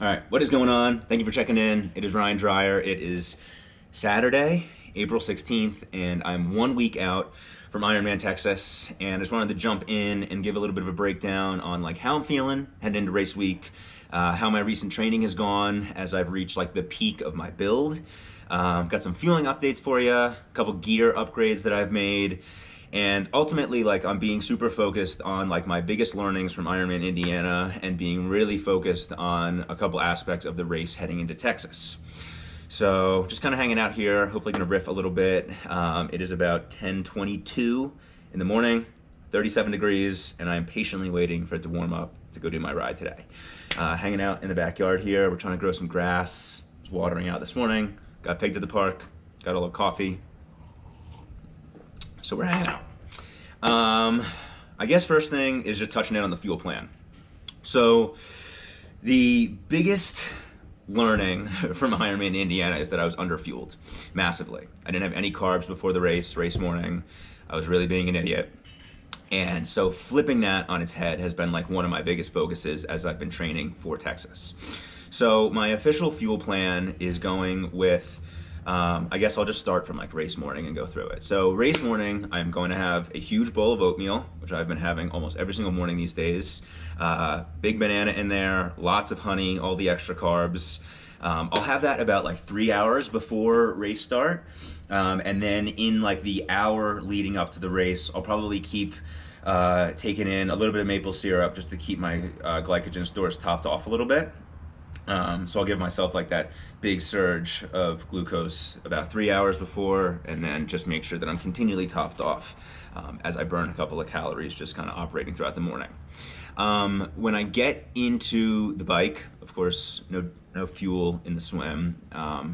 All right, what is going on? Thank you for checking in. It is Ryan Dreyer. It is Saturday, April 16th, and I'm 1 week out from Ironman, Texas. And I just wanted to jump in and give a little bit of a breakdown on like how I'm feeling heading into race week, how my recent training has gone as I've reached like the peak of my build. Got some fueling updates for you, a couple gear upgrades that I've made. And ultimately, like, I'm being super focused on like my biggest learnings from Ironman Indiana and being really focused on a couple aspects of the race heading into Texas. So just kind of hanging out here, hopefully gonna riff a little bit. It is about 10:22 in the morning, 37 degrees, and I'm patiently waiting for it to warm up to go do my ride today. Hanging out in the backyard here, we're trying to grow some grass. I was watering out this morning, got pegged to the park, got a little coffee. So we're hanging out. I guess first thing is just touching in on the fuel plan. So the biggest learning from Ironman Indiana is that I was underfueled massively. I didn't have any carbs before the race morning. I was really being an idiot. And so flipping that on its head has been like one of my biggest focuses as I've been training for Texas. So my official fuel plan is going with I guess I'll just start from like race morning and go through it. So race morning, I'm going to have a huge bowl of oatmeal, which I've been having almost every single morning these days. Big banana in there, lots of honey, all the extra carbs. I'll have that about like 3 hours before race start. And then in like the hour leading up to the race, I'll probably keep taking in a little bit of maple syrup just to keep my glycogen stores topped off a little bit. So I'll give myself like that big surge of glucose about 3 hours before, and then just make sure that I'm continually topped off as I burn a couple of calories, just kind of operating throughout the morning. When I get into the bike, of course, no fuel in the swim,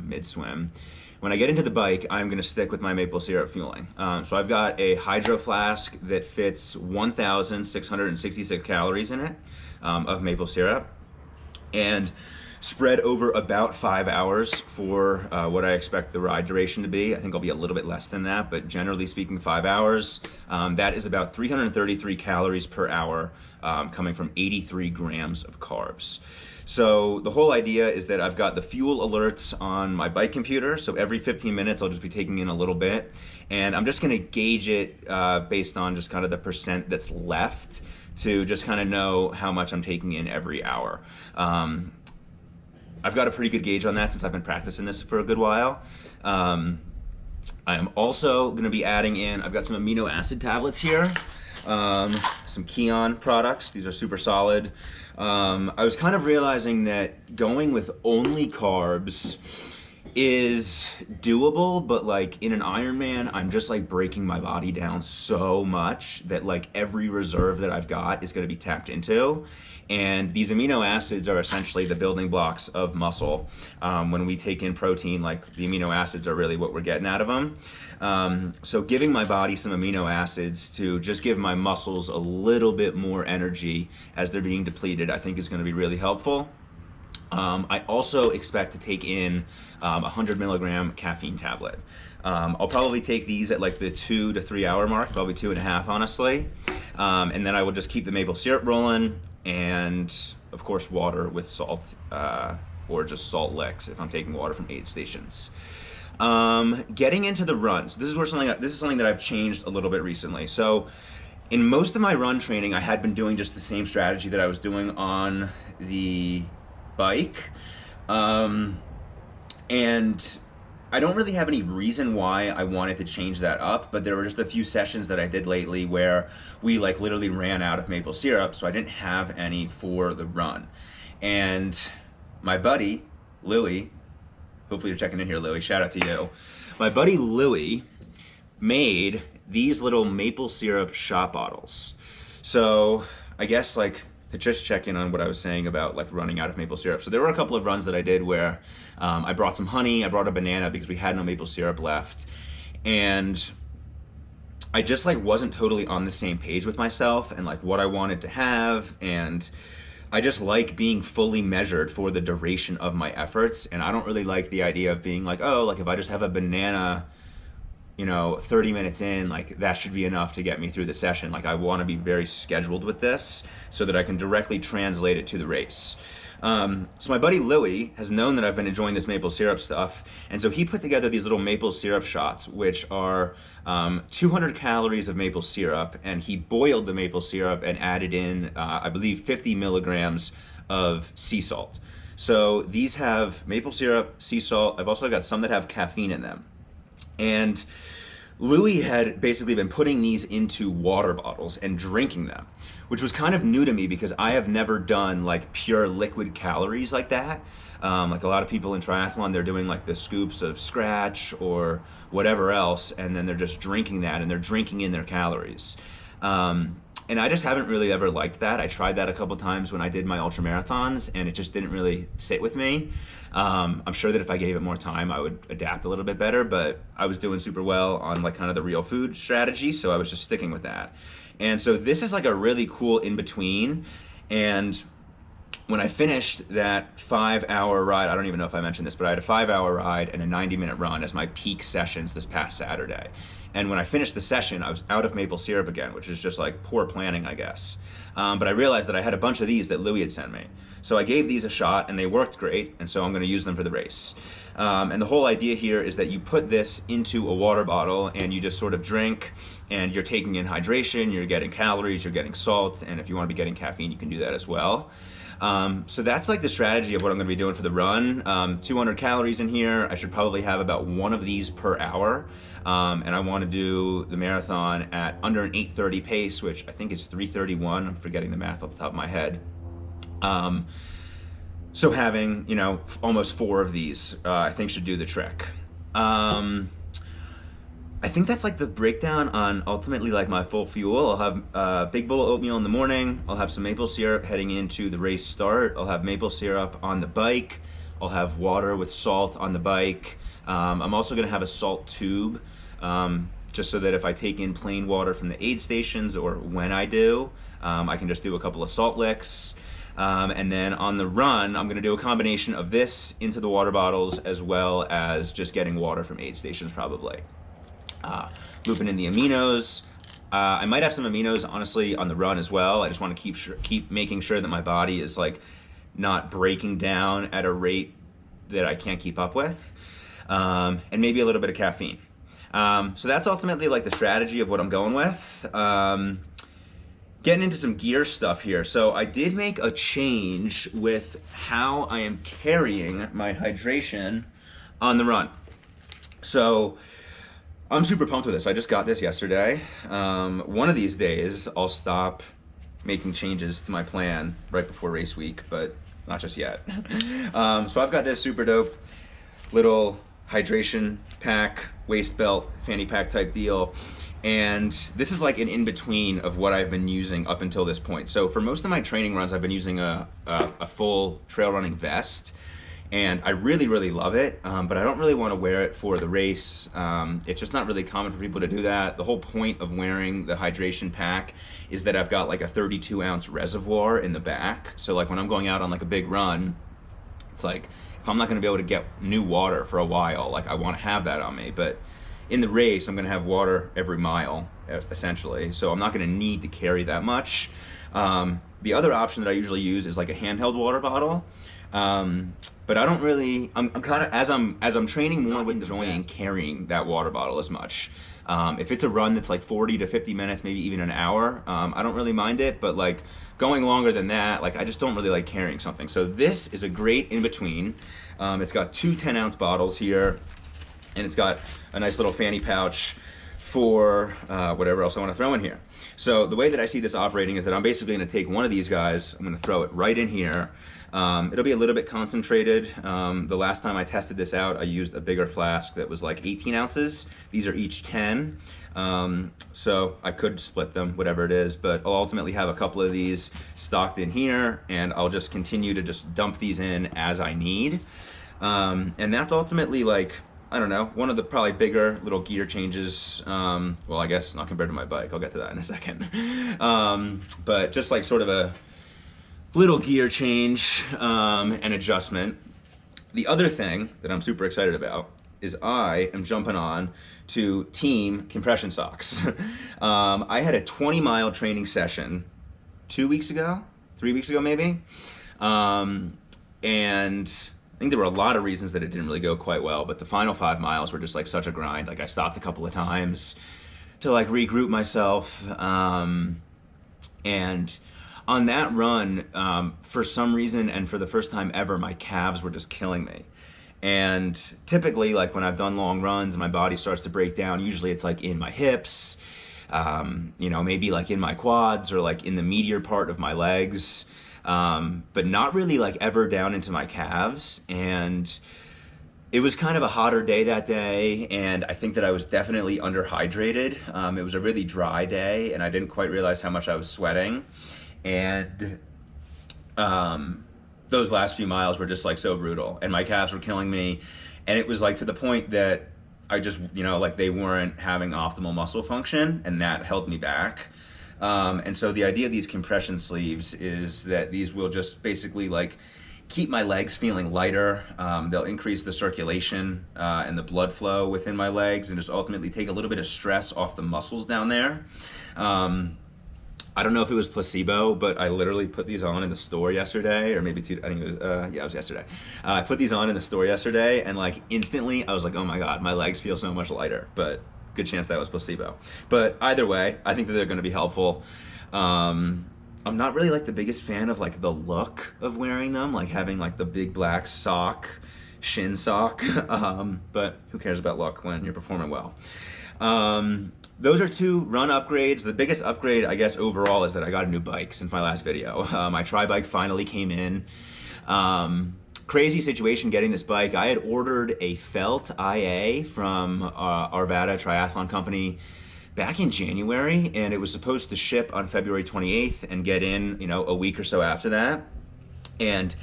mid-swim. When I get into the bike, I'm going to stick with my maple syrup fueling. So I've got a hydro flask that fits 1,666 calories in it of maple syrup, and spread over about 5 hours for what I expect the ride duration to be. I think I'll be a little bit less than that, but generally speaking, 5 hours. That is about 333 calories per hour, coming from 83 grams of carbs. So the whole idea is that I've got the fuel alerts on my bike computer. So every 15 minutes, I'll just be taking in a little bit. And I'm just gonna gauge it based on just kind of the percent that's left to just kind of know how much I'm taking in every hour. I've got a pretty good gauge on that since I've been practicing this for a good while. I am also gonna be adding in, I've got some amino acid tablets here. Some Keon products. These are super solid. I was kind of realizing that going with only carbs is doable, but like in an Ironman, I'm just like breaking my body down so much that like every reserve that I've got is going to be tapped into. And these amino acids are essentially the building blocks of muscle. When we take in protein, like the amino acids are really what we're getting out of them. So giving my body some amino acids to just give my muscles a little bit more energy as they're being depleted, I think is going to be really helpful. I also expect to take in 100 milligram caffeine tablet. I'll probably take these at like the 2 to 3 hour mark, probably 2.5 honestly. And then I will just keep the maple syrup rolling, and of course water with salt, or just salt licks if I'm taking water from aid stations. Getting into the runs, this is something that I've changed a little bit recently. So in most of my run training, I had been doing just the same strategy that I was doing on the bike, and I don't really have any reason why I wanted to change that up, but there were just a few sessions that I did lately where we like literally ran out of maple syrup, so I didn't have any for the run. And my buddy Louie, hopefully you're checking in here, Louie, shout out to you. My buddy Louie made these little maple syrup shot bottles. So I guess like to just check in on what I was saying about like running out of maple syrup. So there were a couple of runs that I did where I brought some honey, I brought a banana because we had no maple syrup left. And I just like wasn't totally on the same page with myself and like what I wanted to have. And I just like being fully measured for the duration of my efforts. And I don't really like the idea of being like, oh, like if I just have a banana 30 minutes in, like that should be enough to get me through the session. Like I want to be very scheduled with this so that I can directly translate it to the race. So my buddy Louie has known that I've been enjoying this maple syrup stuff, and so he put together these little maple syrup shots, which are 200 calories of maple syrup, and he boiled the maple syrup and added in, I believe, 50 milligrams of sea salt. So these have maple syrup, sea salt. I've also got some that have caffeine in them. And Louis had basically been putting these into water bottles and drinking them, which was kind of new to me because I have never done like pure liquid calories like that. Like a lot of people in triathlon, they're doing like the scoops of Scratch or whatever else, and then they're just drinking that and they're drinking in their calories. And I just haven't really ever liked that. I tried that a couple times when I did my ultra marathons, and it just didn't really sit with me. I'm sure that if I gave it more time, I would adapt a little bit better, but I was doing super well on like kind of the real food strategy, so I was just sticking with that. And so this is like a really cool in-between. And when I finished that 5-hour ride, I don't even know if I mentioned this, but I had a 5-hour ride and a 90-minute run as my peak sessions this past Saturday. And when I finished the session, I was out of maple syrup again, which is just like poor planning, I guess. But I realized that I had a bunch of these that Louis had sent me. So I gave these a shot and they worked great, and so I'm gonna use them for the race. And the whole idea here is that you put this into a water bottle and you just sort of drink, and you're taking in hydration, you're getting calories, you're getting salt, and if you wanna be getting caffeine, you can do that as well. So that's like the strategy of what I'm gonna be doing for the run. 200 calories in here. I should probably have about one of these per hour. And I wanna do the marathon at under an 8:30 pace, which I think is 3:31. I'm forgetting the math off the top of my head. So having, almost 4 of these, I think should do the trick. I think that's like the breakdown on ultimately like my full fuel. I'll have a big bowl of oatmeal in the morning. I'll have some maple syrup heading into the race start. I'll have maple syrup on the bike. I'll have water with salt on the bike. I'm also gonna have a salt tube, just so that if I take in plain water from the aid stations, or when I do, I can just do a couple of salt licks. And then on the run, I'm gonna do a combination of this into the water bottles as well as just getting water from aid stations probably. Looping in the aminos. I might have some aminos honestly on the run as well. I just want to keep making sure that my body is like not breaking down at a rate that I can't keep up with, and maybe a little bit of caffeine. So that's ultimately like the strategy of what I'm going with. Getting into some gear stuff here. So I did make a change with how I am carrying my hydration on the run. So I'm super pumped with this. I just got this yesterday. One of these days, I'll stop making changes to my plan right before race week, but not just yet. So I've got this super dope little hydration pack, waist belt, fanny pack type deal. And this is like an in-between of what I've been using up until this point. So for most of my training runs, I've been using a full trail running vest. And I really, really love it, but I don't really want to wear it for the race. It's just not really common for people to do that. The whole point of wearing the hydration pack is that I've got like a 32-ounce reservoir in the back. So like when I'm going out on like a big run, it's like if I'm not going to be able to get new water for a while, like I want to have that on me. But in the race, I'm going to have water every mile, essentially. So I'm not going to need to carry that much. The other option that I usually use is like a handheld water bottle. But I don't really, I'm kind of, as I'm training more, I'm enjoying carrying that water bottle as much. If it's a run that's like 40 to 50 minutes, maybe even an hour, I don't really mind it, but like going longer than that, like I just don't really like carrying something. So this is a great in-between. It's got 2 10-ounce bottles here, and it's got a nice little fanny pouch for whatever else I want to throw in here. So the way that I see this operating is that I'm basically going to take one of these guys, I'm going to throw it right in here. It'll be a little bit concentrated. The last time I tested this out, I used a bigger flask that was like 18 ounces. These are each 10. So I could split them, whatever it is, but I'll ultimately have a couple of these stocked in here, and I'll just continue to just dump these in as I need. And that's ultimately like, I don't know, one of the probably bigger little gear changes. Well, I guess not compared to my bike. I'll get to that in a second. But just like sort of a little gear change and adjustment. The other thing that I'm super excited about is I am jumping on to team compression socks. I had a 20-mile training session 2 weeks ago, 3 weeks ago maybe. And I think there were a lot of reasons that it didn't really go quite well, but the final 5 miles were just like such a grind. Like I stopped a couple of times to like regroup myself. And on that run, for some reason and for the first time ever, my calves were just killing me. And typically, like when I've done long runs and my body starts to break down, usually it's like in my hips, maybe like in my quads or like in the meatier part of my legs, but not really like ever down into my calves. And it was kind of a hotter day that day, and I think that I was definitely underhydrated. It was a really dry day, and I didn't quite realize how much I was sweating. And those last few miles were just like so brutal, and my calves were killing me. And it was like to the point that I just, like they weren't having optimal muscle function, and that held me back. And so the idea of these compression sleeves is that these will just basically like keep my legs feeling lighter. They'll increase the circulation and the blood flow within my legs, and just ultimately take a little bit of stress off the muscles down there. I don't know if it was placebo, but I literally put these on in the store yesterday, or maybe I think it was, it was yesterday. I put these on in the store yesterday, and like instantly I was like, oh my God, my legs feel so much lighter, but good chance that was placebo. But either way, I think that they're gonna be helpful. I'm not really like the biggest fan of like the look of wearing them, like having like the big black shin sock, but who cares about look when you're performing well. Those are 2 run upgrades. The biggest upgrade, I guess, overall is that I got a new bike since my last video. My tri-bike finally came in. Crazy situation getting this bike. I had ordered a felt IA from Arvada Triathlon Company back in January, and it was supposed to ship on February 28th and get in, a week or so after that. And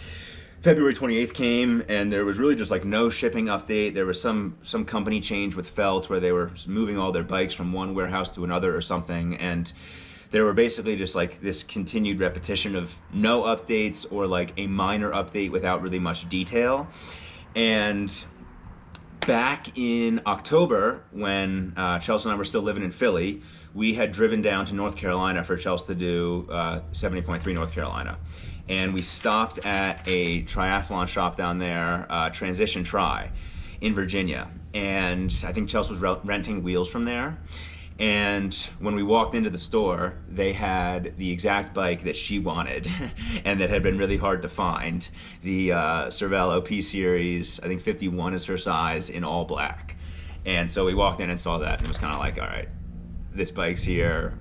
February 28th came, and there was really just like no shipping update. There was some company change with Felt where they were moving all their bikes from one warehouse to another or something, and there were basically just like this continued repetition of no updates or like a minor update without really much detail. And back in October, when Chelsea and I were still living in Philly, we had driven down to North Carolina for Chelsea to do 70.3 North Carolina. And we stopped at a triathlon shop down there, Transition Tri, in Virginia. And I think Chelsea was renting wheels from there. And when we walked into the store, they had the exact bike that she wanted and that had been really hard to find. The Cervelo P Series, I think 51 is her size, in all black. And so we walked in and saw that, and it was kind of like, all right, this bike's here.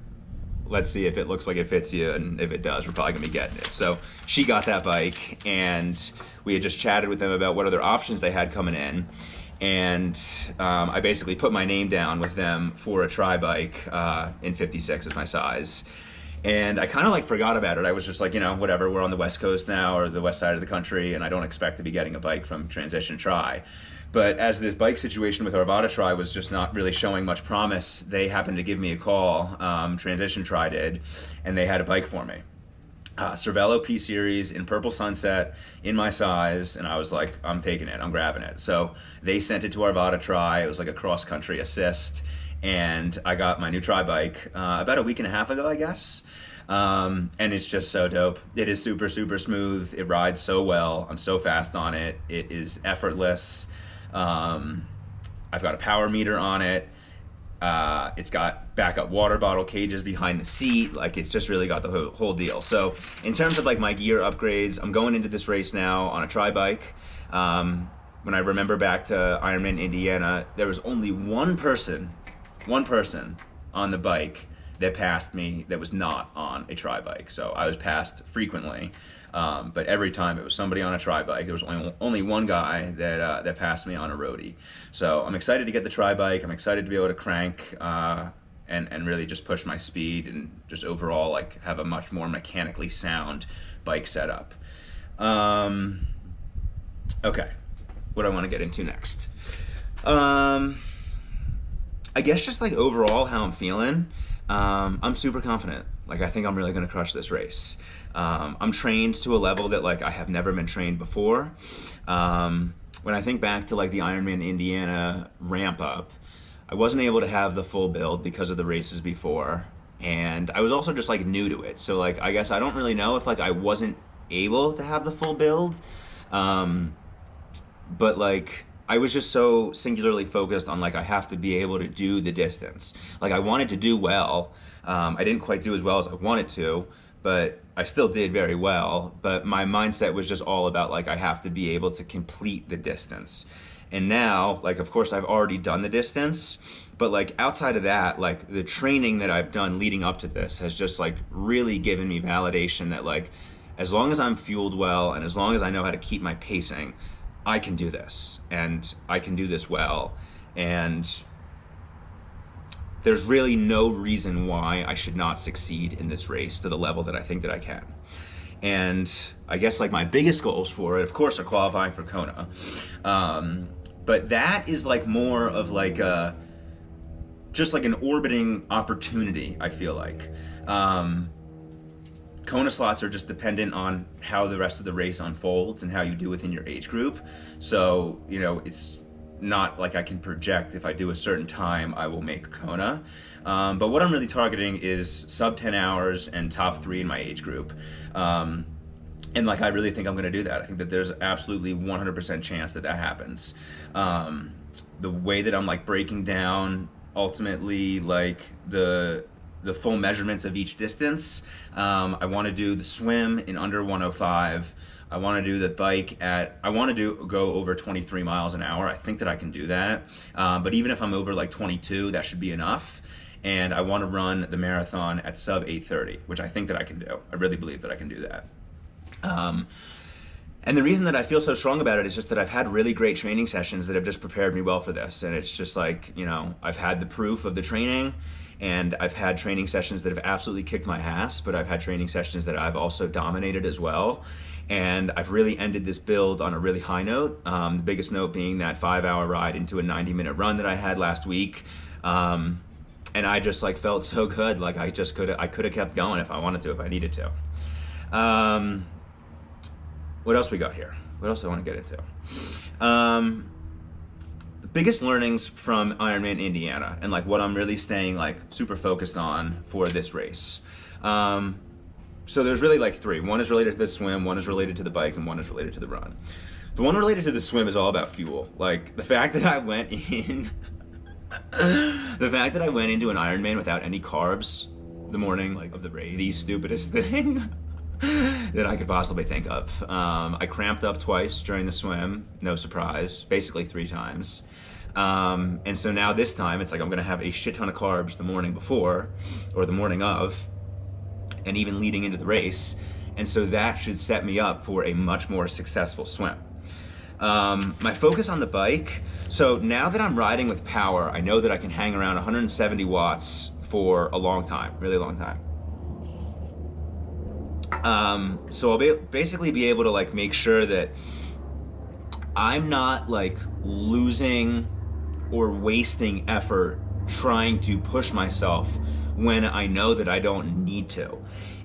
Let's see if it looks like it fits you, and if it does, we're probably gonna be getting it. So she got that bike, and we had just chatted with them about what other options they had coming in. And I basically put my name down with them for a tri-bike in 56 as my size. And I kind of like forgot about it. I was just like, whatever, we're on the West Coast now, or the west side of the country, and I don't expect to be getting a bike from Transition Tri. But as this bike situation with Arvada Tri was just not really showing much promise, they happened to give me a call, Transition Tri did, and they had a bike for me. Cervelo P Series in purple sunset in my size, and I was like, I'm taking it, I'm grabbing it. So they sent it to Arvada Tri. It was like a cross-country assist, and I got my new tri-bike about a week and a half ago, I guess. And it's just so dope. It is super, super smooth. It rides so well. I'm so fast on it. It is effortless. I've got a power meter on it. It's got backup water bottle cages behind the seat. Like, it's just really got the whole deal. So in terms of like my gear upgrades, I'm going into this race now on a tri-bike. When I remember back to Ironman Indiana, there was only one person on the bike that passed me that was not on a tri-bike. So I was passed frequently, but every time it was somebody on a tri-bike. There was only one guy that passed me on a roadie. So I'm excited to get the tri-bike. I'm excited to be able to crank and really just push my speed and just overall like have a much more mechanically sound bike setup. Okay, what do I want to get into next? I guess just like overall how I'm feeling. I'm super confident. Like, I think I'm really gonna crush this race. I'm trained to a level that like I have never been trained before. When I think back to like the Ironman Indiana ramp up, I wasn't able to have the full build because of the races before. And I was also just like new to it. So like, I guess I don't really know if like I wasn't able to have the full build. But like, I was just so singularly focused on like, I have to be able to do the distance. Like, I wanted to do well. I didn't quite do as well as I wanted to, but I still did very well. But my mindset was just all about like, I have to be able to complete the distance. And now, like, of course I've already done the distance, but like outside of that, like the training that I've done leading up to this has just like really given me validation that like, as long as I'm fueled well and as long as I know how to keep my pacing, I can do this and I can do this well. And there's really no reason why I should not succeed in this race to the level that I think that I can. And I guess like my biggest goals for it, of course, are qualifying for Kona. But that is like more of like just like an orbiting opportunity, I feel like. Kona slots are just dependent on how the rest of the race unfolds and how you do within your age group. So, you know, it's not like I can project if I do a certain time, I will make Kona. But what I'm really targeting is sub 10 hours and top 3 in my age group. And like, I really think I'm gonna do that. I think that there's absolutely 100% chance that that happens. The way that I'm like breaking down ultimately like the full measurements of each distance. I want to do the swim in under 105. I want to do the bike I want to go over 23 miles an hour. I think that I can do that. But even if I'm over like 22, that should be enough. And I want to run the marathon at sub 8:30, which I think that I can do. I really believe that I can do that. And the reason that I feel so strong about it is just that I've had really great training sessions that have just prepared me well for this. And it's just like, you know, I've had the proof of the training, and I've had training sessions that have absolutely kicked my ass, but I've had training sessions that I've also dominated as well. And I've really ended this build on a really high note. The biggest note being that 5-hour ride into a 90-minute run that I had last week. And I just like felt so good. Like I could have kept going if I wanted to, if I needed to. What else we got here? What else do I want to get into? The biggest learnings from Ironman Indiana and like what I'm really staying like super focused on for this race. So there's really like 3. One is related to the swim, one is related to the bike, and one is related to the run. The one related to the swim is all about fuel. Like the fact that I went in, the fact that I went into an Ironman without any carbs the morning like of the race, the stupidest thing that I could possibly think of. I cramped up twice during the swim, no surprise, basically 3 times. And so now this time it's like I'm gonna have a shit ton of carbs the morning before or the morning of, and even leading into the race. And so that should set me up for a much more successful swim. My focus on the bike, so now that I'm riding with power, I know that I can hang around 170 watts for a long time, really long time. So I'll basically be able to like make sure that I'm not like losing or wasting effort trying to push myself when I know that I don't need to.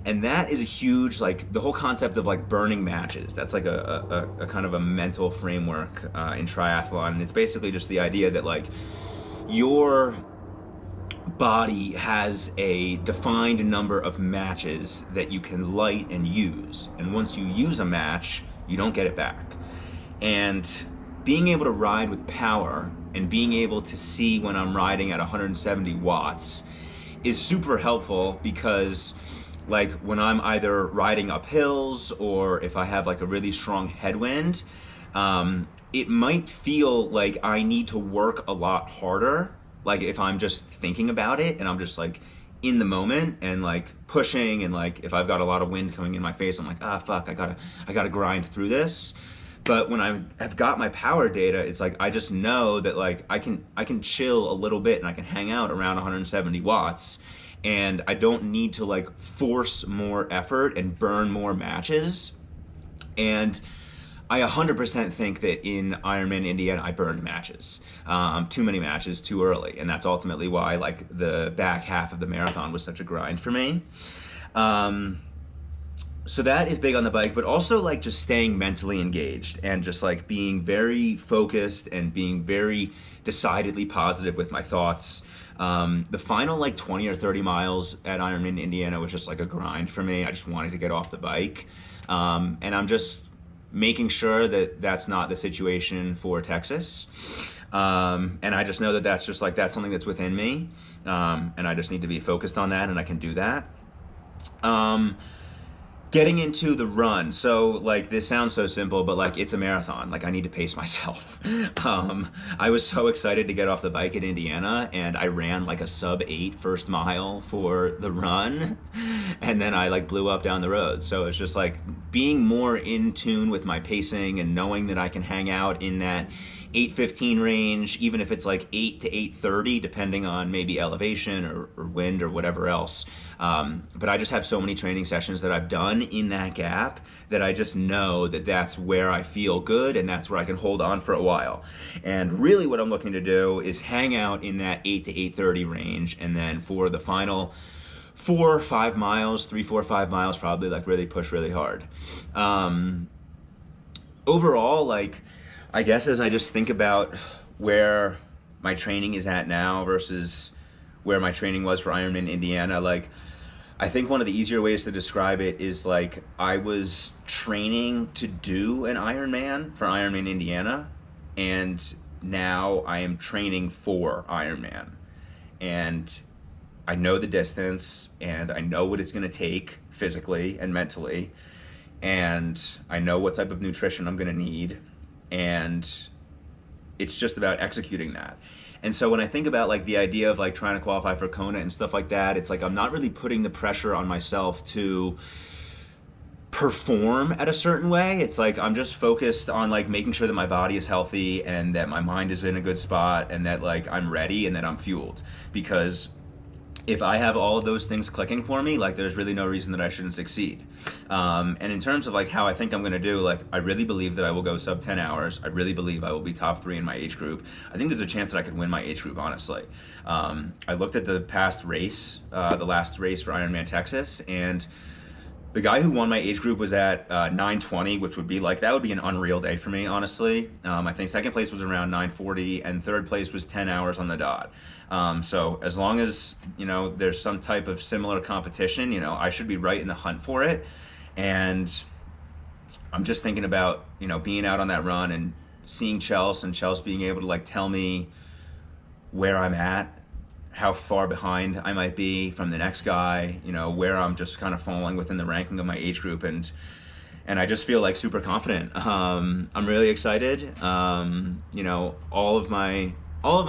And that is a huge, like the whole concept of like burning matches. That's like a kind of a mental framework in triathlon. And it's basically just the idea that like your body has a defined number of matches that you can light and use. And once you use a match, you don't get it back. And being able to ride with power and being able to see when I'm riding at 170 watts is super helpful, because like when I'm either riding up hills or if I have like a really strong headwind, it might feel like I need to work a lot harder. Like if I'm just thinking about it and I'm just like in the moment and like pushing, and like if I've got a lot of wind coming in my face, I'm like, ah, fuck, I gotta grind through this. But when I've got my power data, it's like I just know that like I can chill a little bit and I can hang out around 170 watts, and I don't need to like force more effort and burn more matches. And I 100% think that in Ironman Indiana I burned matches, too many matches too early, and that's ultimately why like the back half of the marathon was such a grind for me. So that is big on the bike, but also like just staying mentally engaged and just like being very focused and being very decidedly positive with my thoughts. The final like 20 or 30 miles at Ironman Indiana was just like a grind for me. I just wanted to get off the bike. And I'm just making sure that that's not the situation for Texas. And I just know that that's just like, that's something that's within me. And I just need to be focused on that, and I can do that. Getting into the run. So like, this sounds so simple, but like, it's a marathon. Like, I need to pace myself. I was so excited to get off the bike at Indiana, and I ran like a sub-8 first mile for the run. And then I like blew up down the road. So it's just like being more in tune with my pacing and knowing that I can hang out in that 8:15 range, even if it's like 8 to 8:30, depending on maybe elevation or wind or whatever else. But I just have so many training sessions that I've done in that gap that I just know that that's where I feel good, and that's where I can hold on for a while. And really what I'm looking to do is hang out in that 8 to 8:30 range, and then for the final 4 or 5 miles, 3, 4, 5 miles, probably like really push really hard. Overall, like, I guess as I just think about where my training is at now versus where my training was for Ironman Indiana, like, I think one of the easier ways to describe it is like, I was training to do an Ironman for Ironman Indiana, and now I am training for Ironman. And I know the distance, and I know what it's going to take physically and mentally, and I know what type of nutrition I'm going to need, and it's just about executing that. And so when I think about like the idea of like trying to qualify for Kona and stuff like that, it's like I'm not really putting the pressure on myself to perform at a certain way. It's like I'm just focused on like making sure that my body is healthy and that my mind is in a good spot and that like I'm ready and that I'm fueled. Because if I have all of those things clicking for me, like there's really no reason that I shouldn't succeed. And in terms of like how I think I'm gonna do, like I really believe that I will go sub 10 hours. I really believe I will be top 3 in my age group. I think there's a chance that I could win my age group, honestly. I looked at the past race, the last race for Ironman Texas, and the guy who won my age group was at 9:20, which would be like, that would be an unreal day for me, honestly. I think second place was around 9:40, and third place was 10 hours on the dot. So as long as, you know, there's some type of similar competition, you know, I should be right in the hunt for it. And I'm just thinking about, you know, being out on that run and seeing Chelsea, and Chelsea being able to like tell me where I'm at, how far behind I might be from the next guy, you know, where I'm just kind of falling within the ranking of my age group, and I just feel like super confident. I'm really excited. You know, all of my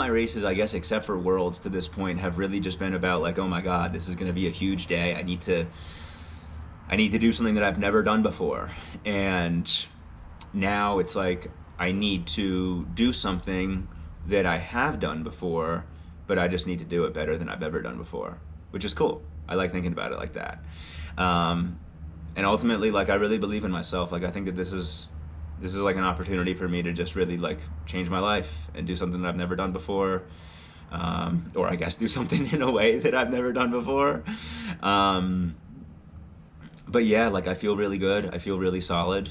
races, I guess, except for Worlds to this point, have really just been about like, oh my God, this is going to be a huge day. I need to do something that I've never done before. And now it's like, I need to do something that I have done before, but I just need to do it better than I've ever done before, which is cool. I like thinking about it like that. And ultimately, like, I really believe in myself. Like, I think that this is like an opportunity for me to just really like change my life and do something that I've never done before. Or I guess do something in a way that I've never done before. But yeah, like, I feel really good. I feel really solid.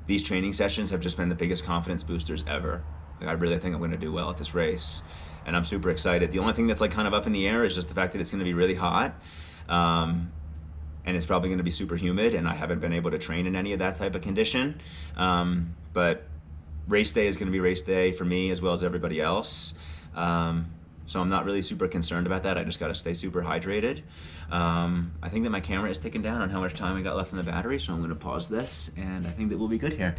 These training sessions have just been the biggest confidence boosters ever. Like, I really think I'm going to do well at this race, and I'm super excited. The only thing that's like kind of up in the air is just the fact that it's going to be really hot, and it's probably going to be super humid, and I haven't been able to train in any of that type of condition. But race day is going to be race day for me as well as everybody else. So I'm not really super concerned about that. I just got to stay super hydrated. I think that my camera is ticking down on how much time I got left in the battery, so I'm going to pause this, and I think that we'll be good here.